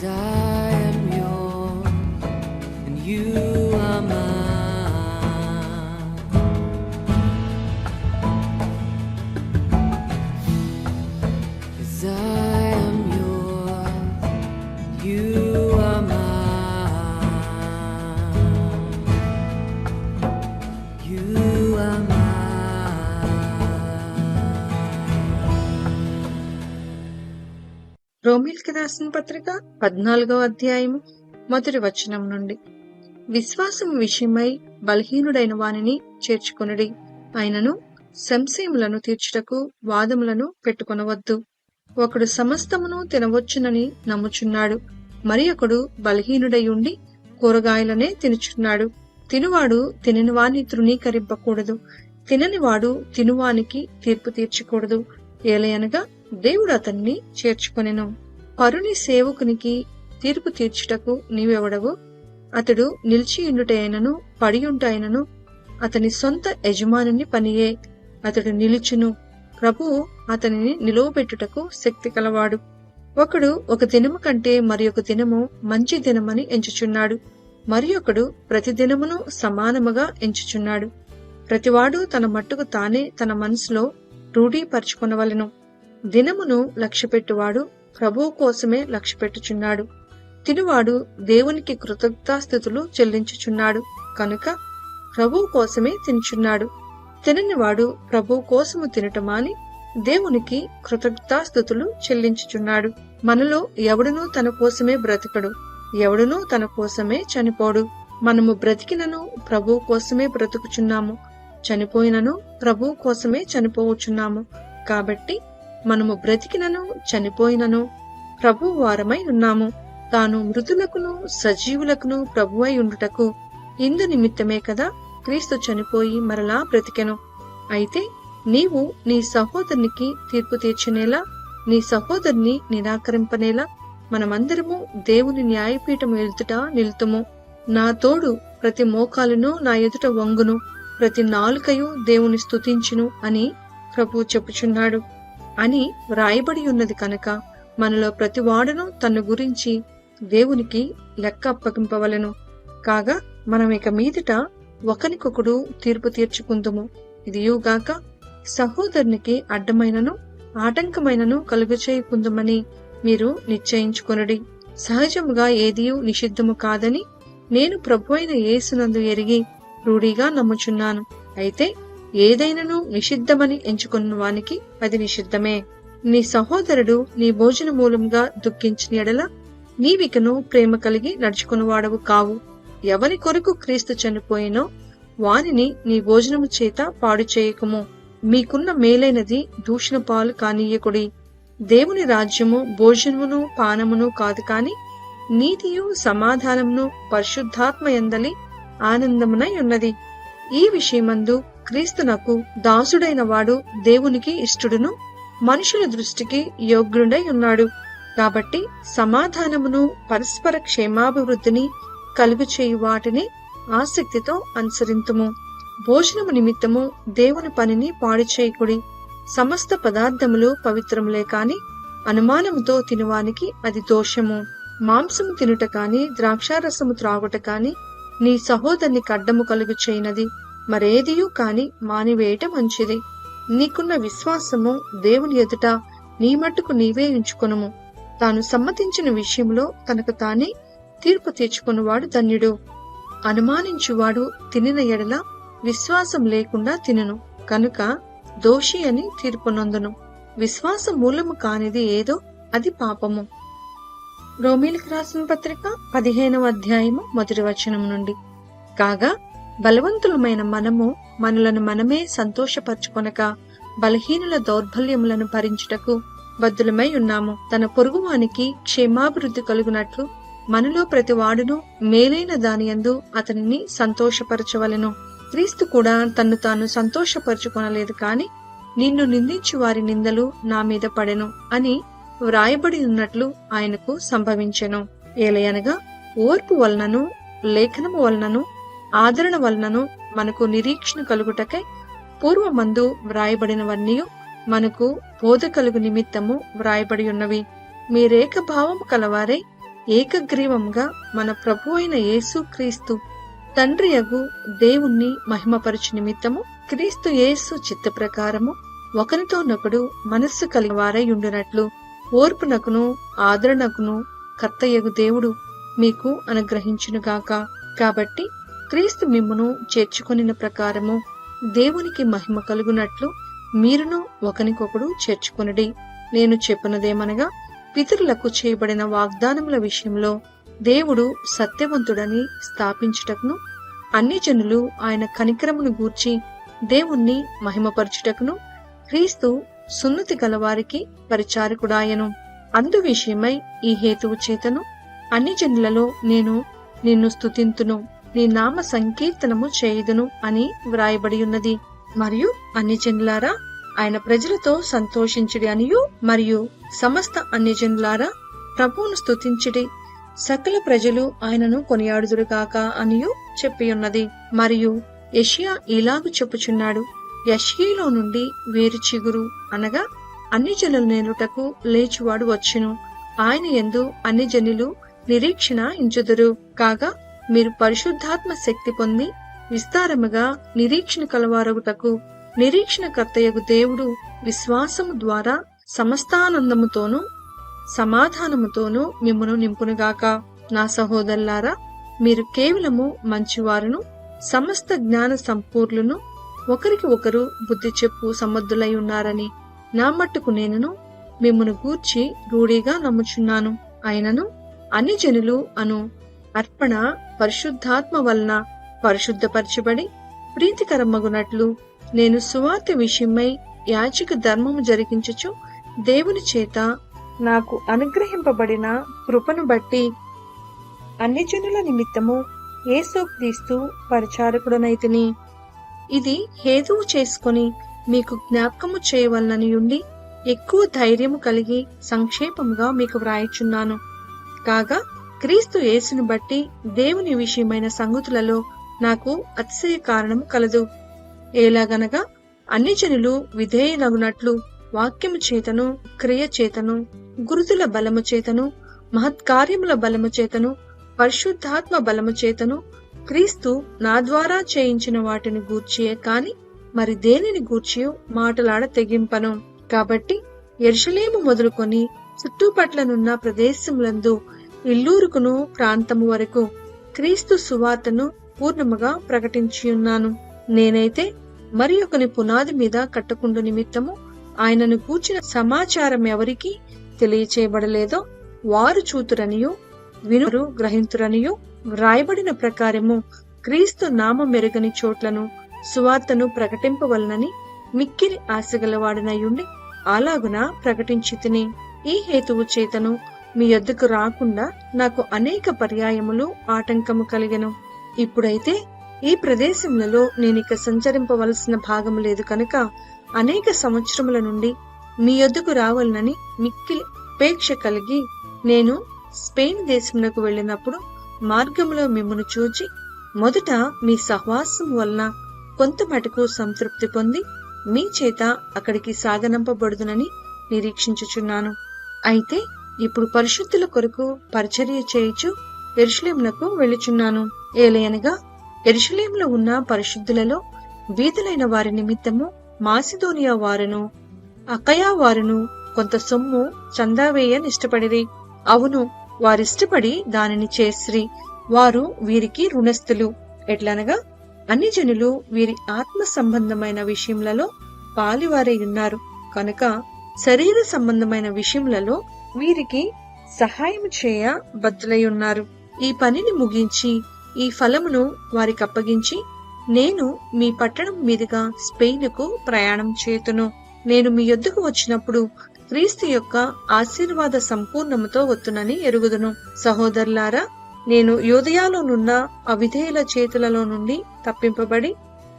'Cause I am yours and you are mine. 'Cause I am yours, you are mine. You are mine. రోమీయులకు రాసిన పత్రిక 14వ అధ్యాయము మొదటి వచనం నుండి. విశ్వాసము విషయమై బలహీనుడైన వానిని చేర్చుకొనుడి, అయినను సంశయములను తీర్చుటకు వాదములను పెట్టుకొనవద్దు. ఒకడు సమస్తమును తినవచ్చునని నమ్ముచున్నాడు, మరి ఒకడు బలహీనుడై ఉండి కూరగాయలనే తినుచున్నాడు. తినువాడు తినని వాని తృణీకరింపకూడదు, తిననివాడు తినువానికి తీర్పు తీర్చకూడదు. ఏలయనగా దేవుడు అతన్ని చేర్చుకొనెను. పరుని సేవకునికి తీర్పు తీర్చుటకు నీవెవడవు? అతడు నిలిచియుండుటైనను పడియుంటైనను అతని సొంత యజమానుని పనియే. అతడు నిలుచును, ప్రభువు అతనిని నిలువబెట్టుటకు శక్తి కలవాడు. ఒకడు ఒక దినము కంటే మరి ఒక దినము మంచి దినమని ఎంచుచున్నాడు, మరి ఒకడు ప్రతి దినమును సమానముగా ఎంచుచున్నాడు. ప్రతివాడు తన మట్టుకు తానే తన మనసులో రూఢీపరచుకొనవలెను. దినమును లక్ష్యపెట్టువాడు ప్రభువు కోసమే లక్ష్యపెట్టుచున్నాడు. తినువాడు దేవునికి కృతజ్ఞతాస్థుతులు చెల్లించుచున్నాడు కనుక ప్రభువు కోసమే తినుచున్నాడు. తిననివాడు ప్రభువు కోసము తినటమాని దేవునికి కృతజ్ఞతాస్థుతులు చెల్లించుచున్నాడు. మనలో ఎవడునూ తన కోసమే బ్రతకడు, ఎవడునూ తన కోసమే చనిపోడు. మనము బ్రతికినను ప్రభువు కోసమే బ్రతుకుచున్నాము, చనిపోయినను ప్రభువు కోసమే చనిపోవచ్చున్నాము. కాబట్టి మనము బ్రతికినను చనిపోయినను ప్రభువు వారమై ఉన్నాము. తాను మృతులకును సజీవులకును ప్రభువై ఉండుటకు ఇందు నిమిత్తమే కదా క్రీస్తు చనిపోయి మరలా బ్రతికెను. అయితే నీవు నీ సహోదరునికి తీర్పు తీర్చనేలా, నీ సహోదరుని నిరాకరింపనేలా మనమందరము దేవుని న్యాయపీఠము ఎదుట నిలుతుము. నా తోడు ప్రతి మోకాలును నా ఎదుట వంగును, ప్రతి నాలుకయు దేవుని స్తుతించును అని ప్రభువు చెప్పుచున్నాడు అని వ్రాయబడి ఉన్నది కనుక మనలో ప్రతి వాడును తన గురించి దేవునికి లెక్క అప్పగింపవలెను. కాగా మనం ఇక మీదట ఒకనికొకడు తీర్పు తీర్చుకుందుము. ఇదియుగాక సహోదరునికి అడ్డమైనను ఆటంకమైనను కలుగచేయకుందుమని మీరు నిశ్చయించుకొనుడి. సహజముగా ఏదియూ నిషిద్ధము కాదని నేను ప్రభువైన యేసునందు ఎరిగి రూఢిగా నమ్ముచున్నాను. అయితే ఏదైనను నిషిద్ధమని ఎంచుకున్న వానికి అది నిషిద్ధమే. నీ సహోదరుడు నీ భోజన మూలంగా దుఃఖించిన ఎడల నీవికను ప్రేమ కలిగి నడుచుకునివాడవు కావు. ఎవరి కొరకు క్రీస్తు చనిపోయినో వానిని నీ భోజనము చేత పాడు చేయకుము. మీకున్న మేలైనది దూషణ పాలు కానీయకుడి. దేవుని రాజ్యము భోజనమును పానమును కాదు కాని నీతియు సమాధానమును పరిశుద్ధాత్మ యందలి ఆనందమునై ఉన్నది. ఈ విషయమందు క్రీస్తునకు దాసుడైన వాడు దేవునికి ఇష్టడును, మనుషుల దృష్టికి యోగ్యుడై ఉన్నాడు. కాబట్టి సమాధానమును పరస్పర క్షేమాభివృద్ధిని కలుగు చేయు వాటిని ఆసక్తితో అనుసరింతుము. భోజనము నిమిత్తము దేవుని పనిని పాడు చేయకుడి. సమస్త పదార్థములు పవిత్రములే కాని అనుమానముతో తినువానికి అది దోషము. మాంసము తినుట కాని ద్రాక్షారసము త్రాగుట కాని నీ సహోదరుని కడ్డము కలుగు చేయనది మరేదియూ కాని మానివేయట మంచిది. నీకున్న విశ్వాసము దేవుని ఎదుట నీ మట్టుకు నీవే ఉంచుకొనుము. తాను సమ్మతించిన విషయంలో తనకు తానే తీర్పు తీర్చుకున్నవాడు ధన్యుడు. అనుమానించువాడు తినిన ఎడల విశ్వాసం లేకుండా తినును కనుక దోషి అని తీర్పు నొందును. విశ్వాస మూలము కానిది ఏదో అది పాపము. రోమీయులకు రాసిన పత్రిక 15వ అధ్యాయము మొదటి వచనం నుండి. కాగా బలవంతులమైన మనము మనలను మనమే సంతోషపరచుకొనక బలహీనుల దౌర్బల్యములను భరించుటకు బద్ధులమై ఉన్నాము. తన పొరుగువానికి క్షేమాభివృద్ధి కలుగునట్లు మనలో ప్రతి వాడును మేలైన దానియందు అతనిని సంతోషపరచవలెను. క్రీస్తు కూడా తన్ను తాను సంతోషపరచుకొనలేదు కాని నిన్ను నిందించు వారి నిందలు నా మీద పడెను అని వ్రాయబడి ఉన్నట్లు ఆయనకు సంభవించెను. ఏలయనగా ఓర్పు వలనను లేఖనము వలనను ఆదరణ వలనను మనకు నిరీక్షణ కలుగుటకై పూర్వమందు వ్రాయబడినవన్నీ మనకు బోధ కలుగు నిమిత్తము వ్రాయబడి ఉన్నవి. మీరేకభావము కలవారై ఏకగ్రీవంగా మన ప్రభు అయిన యేసు క్రీస్తు తండ్రియగు దేవుణ్ణి మహిమపరచు నిమిత్తము క్రీస్తు యేసు చిత్త ప్రకారము ఒకరితోనొకడు మనస్సు కలిగి వారై ఉండునట్లు ఓర్పునకును ఆదరణకును కర్తయగు దేవుడు మీకు అనుగ్రహించునుగాక. కాబట్టి క్రీస్తు మిమ్మును చేర్చుకొనిన ప్రకారము దేవునికి మహిమ కలుగునట్లు మీరును ఒకనికొకడు చేర్చుకొనుడి. నేను చెప్పినదేమనగా, పితరులకు చేయబడిన వాగ్దానముల విషయంలో దేవుడు సత్యవంతుడని స్థాపించుటకును, అన్ని జనులు ఆయన కనికరమును గూర్చి దేవుణ్ణి మహిమపరచుటకును క్రీస్తు సున్నతి గలవారికి పరిచారకుడాయను. అందు విషయమై ఈ హేతువు చేతను అన్ని జనులలో నేను నిన్ను స్తుతింతును, నీ నామ సంకీర్తనము చేయుదును అని వ్రాయబడి ఉన్నది. మరియు అన్ని జనులారా ఆయన ప్రజలతో సంతోషించుడి అనియు, మరియు సమస్త అన్ని జనులారా ప్రభువును స్తుతించుడి, సకల ప్రజలు ఆయనను కొనియాడుదురుగాక అనియు చెప్పియున్నది. మరియు యెషయా ఇలాగు చెప్పుచున్నాడు, యెషయలో నుండి వేరు చిగురు అనగా అన్ని జనులు నేలుటకు లేచువాడు వచ్చును, ఆయన యందు అన్ని జనులు నిరీక్షణ ఇంచుదురు. కాగా మీరు పరిశుద్ధాత్మ శక్తి పొంది విస్తారముగా నిరీక్షణ కలవారగుటకు నిరీక్షణ కర్తయగు దేవుడు విశ్వాసము ద్వారా సమస్తానందముతోనూ సమాధానముతోనూ మిమ్మును నింపునుగాక. నా సహోదరులారా, మీరు కేవలము మంచివారును సమస్త జ్ఞాన సంపూర్ణులను ఒకరికి ఒకరు బుద్ధి చెప్పు సమర్థులై ఉన్నారని నా మట్టుకు నేనును మిమ్మును గూర్చి రూఢిగా నమ్ముచున్నాను. అయినను అన్ని జనులు అను అర్పణ పరిశుద్ధాత్మ వలన పరిశుద్ధపరచబడి ప్రీతికరమగునట్లు నేను సువార్త విషయమై యాజక ధర్మము జరిగించుచు దేవుని చేత నాకు అనుగ్రహింపబడిన కృపను బట్టి అన్ని జనుల నిమిత్తము యేసుక్రీస్తు పరిచారకుడనైతిని. ఇది హేతువు చేసుకొని మీకు జ్ఞాపకము చేయవలనని ఉండి ఎక్కువ ధైర్యము కలిగి సంక్షేపముగా మీకు వ్రాయిచున్నాను. కాగా క్రీస్తు యేసును బట్టి దేవుని విషయమైన సంగతులలో నాకు అతిశయ కారణము కలదు. ఏలాగనగా అన్ని జనులు విధేయులగునట్లు వాక్యము చేతను, క్రియ చేతను, గురుతుల బలము చేతను, మహత్కార్యముల బలము చేతను, పరిశుద్ధాత్మ బలము చేతను క్రీస్తు నా ద్వారా చేయించిన వాటిని గూర్చియే కాని మరి దేనిని గూర్చి మాటలాడ తెగింపను. కాబట్టి యెరూషలేము మొదలుకొని చుట్టుపట్లనున్న ప్రదేశములందు ఇల్లూరుకును ప్రాంతము వరకు క్రీస్తు సువార్తను పూర్ణముగా ప్రకటించియున్నాను. నేనైతే మరి ఒకని పునాది మీద కట్టకుండు నిమిత్తము ఆయనను గూర్చిన సమాచారం ఎవరికి తెలియచేయబడలేదో వారు చూతురనియు వినురు గ్రహింతురనియు వ్రాయబడిన ప్రకారము క్రీస్తు నామ మెరుగని చోట్లను సువార్తను ప్రకటింపవలనని మిక్కిలి ఆశగలవాడనయుండి అలాగున ప్రకటించి తిని. ఈ హేతువు చేతను మీ యొద్దకు రాకుండా నాకు అనేక పర్యాయములు ఆటంకము కలిగెను. ఇప్పుడైతే ఈ ప్రదేశములలో నేనిక సంచరింపవలసిన భాగము లేదు కనుక అనేక సంవత్సరముల నుండి మీ యొద్దకు రావాలనని మిక్కిలి అపేక్ష కలిగి నేను స్పెయిన్ దేశమునకు వెళ్ళినప్పుడు మార్గములో మిమ్మును చూచి మొదట మీ సహవాసం వలన కొంత మటుకు సంతృప్తి పొంది మీ చేత అక్కడికి సాగనంపబడుదునని నిరీక్షించుచున్నాను. అయితే ఇప్పుడు పరిశుద్ధుల కొరకు పరిచర్య చేయుచు యెరూషలేమునకు వెళ్ళుచున్నాను. ఏలయనగా యెరూషలేములో ఉన్న పరిశుద్ధులలో వీధులైన వారి నిమిత్తము మాసిదోనియా వారును అకయా వారును కొంత సొమ్ము చందా వేయనిష్టపడిరి. అవును, వారిష్టపడి దానిని చేసిరి. వారు వీరికి రుణస్థులు. ఎట్లనగా అన్ని జనులు వీరి ఆత్మ సంబంధమైన విషయములలో పాలివారై ఉన్నారు కనుక శరీర సంబంధమైన విషయములలో వీరికి సహాయం చేయ బద్దులై ఉన్నారు. ఈ పనిని ముగించి ఈ ఫలమును వారికి అప్పగించి నేను మీ పట్టణం మీదుగా స్పెయిన్కు ప్రయాణం చేతును. నేను మీ యొద్దకు వచ్చినప్పుడు క్రీస్తు యొక్క ఆశీర్వాద సంపూర్ణముతో వత్తునని ఎరుగుదును. సహోదరులారా, నేను యూదయలోనున్న అవిధేయుల చేతులలో నుండి తప్పింపబడి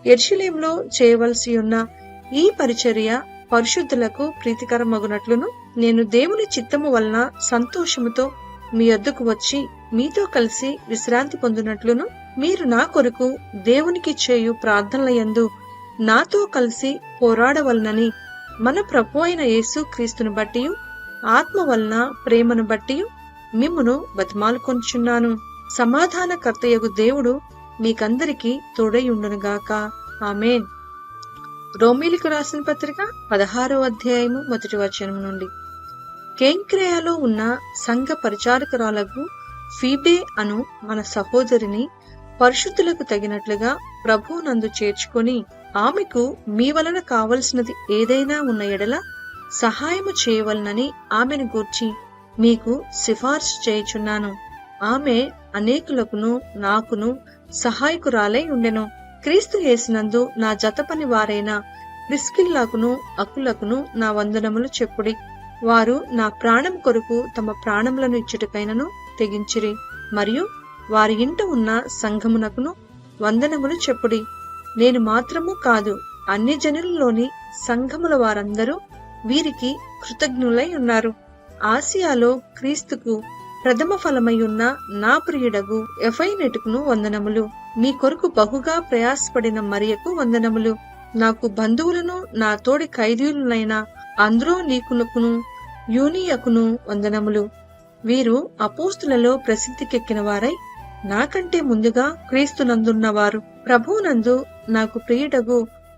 యెరూషలేములో చేయవలసి ఉన్న ఈ పరిచర్య పరిశుద్ధులకు ప్రీతికరమగునట్లును నేను దేవుని చిత్తము వలన సంతోషముతో మీ యొద్దకు వచ్చి మీతో కలిసి విశ్రాంతి పొందినట్లును మీరు నా కొరకు దేవునికి చేయు ప్రార్థనల యందు నాతో కలిసి పోరాడవలనని మన ప్రభు అయిన యేసు క్రీస్తును బట్టి ఆత్మ వలన ప్రేమను బట్టి మిమ్మును బతిమాలుకొంచున్నాను. సమాధానకర్తయగు దేవుడు మీకందరికీ తోడైయుండునుగాక. ఆమేన్. రోమీలకు రాసిన పత్రిక 16వ అధ్యాయము 1వ వచనం నుండి. కేంక్రేయలో ఉన్న సంఘ పరిచారకురాలకు ఫీబే అను మన సహోదరిని పరిశుద్ధులకు తగినట్లుగా ప్రభువునందు చేర్చుకొని ఆమెకు మీ వలన కావలసినది ఏదైనా ఉన్న ఎడల సహాయము చేయవలనని ఆమెను గూర్చి మీకు సిఫార్సు చేయుచున్నాను. ఆమె అనేకులకును నాకును సహాయకురాలై ఉండెను. క్రీస్తు యేసునందు నా జతపని వారైన ప్రిస్కిల్లాకును అకులకును నా వందనములు చెప్పుడి. వారు నా ప్రాణం కొరకు తమ ప్రాణములను ఇచ్చుటకైనను తెగించిరి. మరియు వారి ఇంట ఉన్న సంఘమునకును వందనములు చెప్పుడి. నేను మాత్రము కాదు, అన్ని జనులలోని సంఘముల వారందరూ వీరికి కృతజ్ఞులై ఉన్నారు. ఆసియాలో క్రీస్తుకు ప్రథమ ఫలమై ఉన్న నా ప్రియుడగు ఎఫైనెటుకును వందనములు. మీ కొరకు బహుగా ప్రయాసపడిన మరియకు వందనములు. నాకు బంధువులను నా తోడి ఖైదీయులనైన అంద్రోనీకునకును యూనియకును వందనములు. వీరు అపోస్తులలో ప్రసిద్ధికెక్కిన వారై నాకంటే ముందుగా క్రీస్తునందున్నవారు. ప్రభువునందు నాకు ప్రియుడగు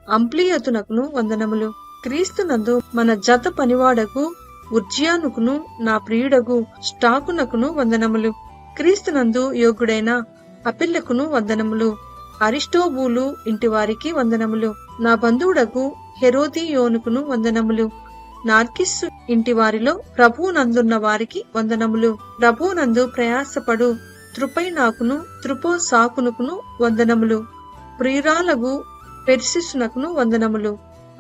అంప్లియతునకును వందనములు. క్రీస్తునందు మన జత పనివాడగు ఉర్జియానుకును నా ప్రియుడగు స్టాకునకును వందనములు. క్రీస్తునందు యోగుడైన అపిల్లకును వందనములు. అరిస్టోబూలు ఇంటి వారికి వందనములు. నా బంధువుడగు హెరోదియోనుకును వందనములు. నార్కిస్సు ఇంటి వారిలో ప్రభువునందున్న వారికి వందనములు. ప్రభువునందు ప్రయాసపడు త్రుపైనాకును త్రుపోసాకునుకును వందనములు. ప్రియురాలగు పెర్సిసునకును వందనములు.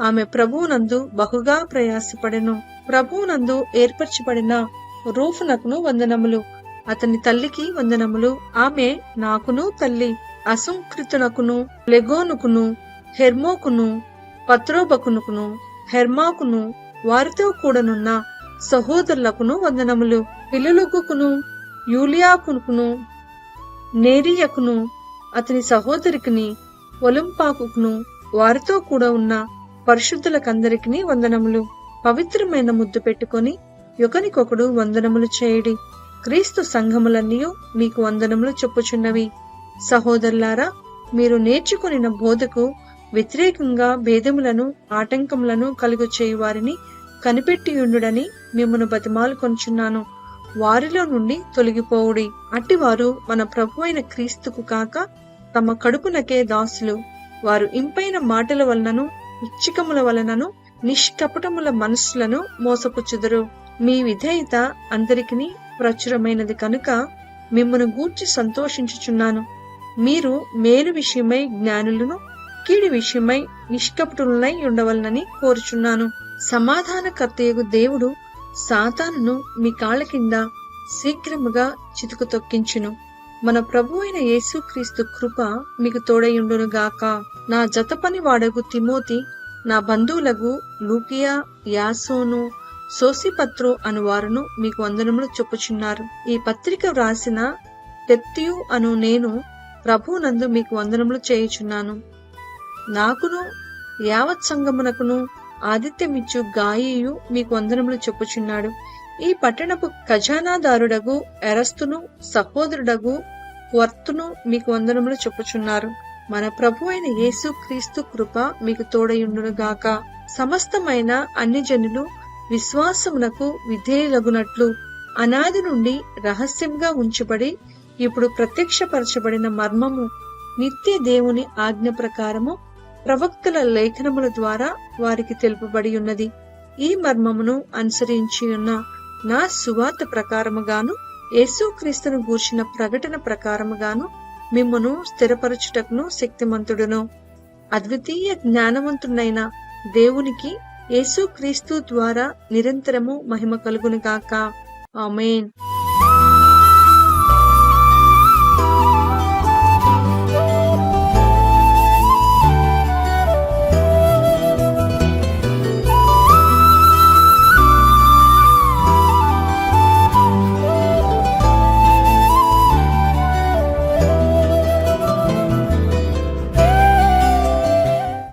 ఆమె ప్రభువునందు బహుగా ప్రయాసపడెను. ప్రభువునందు ఏర్పరచబడిన రూఫునకును వందనములు. అతని తల్లికి వందనములు. ఆమె నాకును తల్లి. అసంకృతునకును లెగోనుకును హెర్మోకును పత్రోబకునుకును హెర్మాకును వారితో కూడనున్న సహోదరులకును వందనములు. పిలులుగుకును యూలియాకును నేరియకును అతని సహోదరికిని ఒలింపాకును వారితో కూడా ఉన్న పరిశుద్ధులకందరికీ వందనములు. పవిత్రమైన ముద్దు పెట్టుకొని ఒకనికొకడు వందనములు చేయడి. క్రీస్తు సంఘములన్నీ మీకు వందనములు చెప్పుచున్నవి. సహోదరులారా, మీరు నేర్చుకొనిన బోధకు వ్యతిరేకంగా భేదములను ఆటంకములను కలుగు చేయు వారిని కనిపెట్టియుండుడని మిమ్మను బతిమాలుకొనుచున్నాను. వారిలో నుండి తొలగిపోవుడి. అట్టివారు మన ప్రభువైన క్రీస్తుకు కాక తమ కడుపునకే దాసులు. వారు ఇంపైన మాటల వలనను ఇచ్చికముల వలనను నిష్కపటముల మనస్సులను మోసపుచ్చుదురు. మీ విధేయత అందరికీ ప్రచురమైనది కనుక మిమ్మను గూర్చి సంతోషించుచున్నాను. మీరు మేలు విషయమై జ్ఞానులను, కీడి విషయమై నిష్కపటులనై ఉండవలనని కోరుచున్నాను. సమాధానకర్తయగు దేవుడు సాతానును మీ కాళ్ల కింద శీఘ్రముగా చితుకు తొక్కించును. మన ప్రభువైన యేసుక్రీస్తు కృప మీకు తోడయుండునుగాక. నా జతపని వాడగు తిమోతి, నా బంధువులగు లూకియా, యాసోను, సోసిపత్రో అను వారును మీకు వందనములు చెప్పుచున్నారు. ఈ పత్రిక వ్రాసిన తెప్తియు అను నేను ప్రభువునందు మీకు వందనములు చేయుచున్నాను. నాకును యావత్ సంగమునకును ఆదిత్యమిచ్చు గాయియు మీకు వందనములు చెప్పుచున్నాడు. ఈ పట్టణపు ఖజానాదారుడగు ఎరస్తును సహోదరుడగు వర్తును మీకు వందనములు చెప్పుచున్నారు. మన ప్రభువైన యేసు క్రీస్తు కృప మీకు తోడయుండునుగాక. సమస్తమైన అన్ని జనులు విశ్వాసమునకు విధేయులగునట్లు అనాది నుండి రహస్యంగా ఉంచబడి ఇప్పుడు ప్రత్యక్షపరచబడిన మర్మము నిత్య దేవుని ఆజ్ఞ ప్రకారము ప్రవక్తల లేఖనముల ద్వారా వారికి తెలుపబడి ఉన్నది. ఈ మర్మమును అనుసరించి ఉన్న నా సువార్త ప్రకారముగాను యేసుక్రీస్తును గూర్చిన ప్రకటన ప్రకారముగాను మిమ్మును స్థిరపరచుటకును శక్తిమంతుడును. అద్వితీయ జ్ఞానవంతుడైన దేవునికి యేసుక్రీస్తు ద్వారా నిరంతరము మహిమ కలుగునుగాక. ఆమేన్.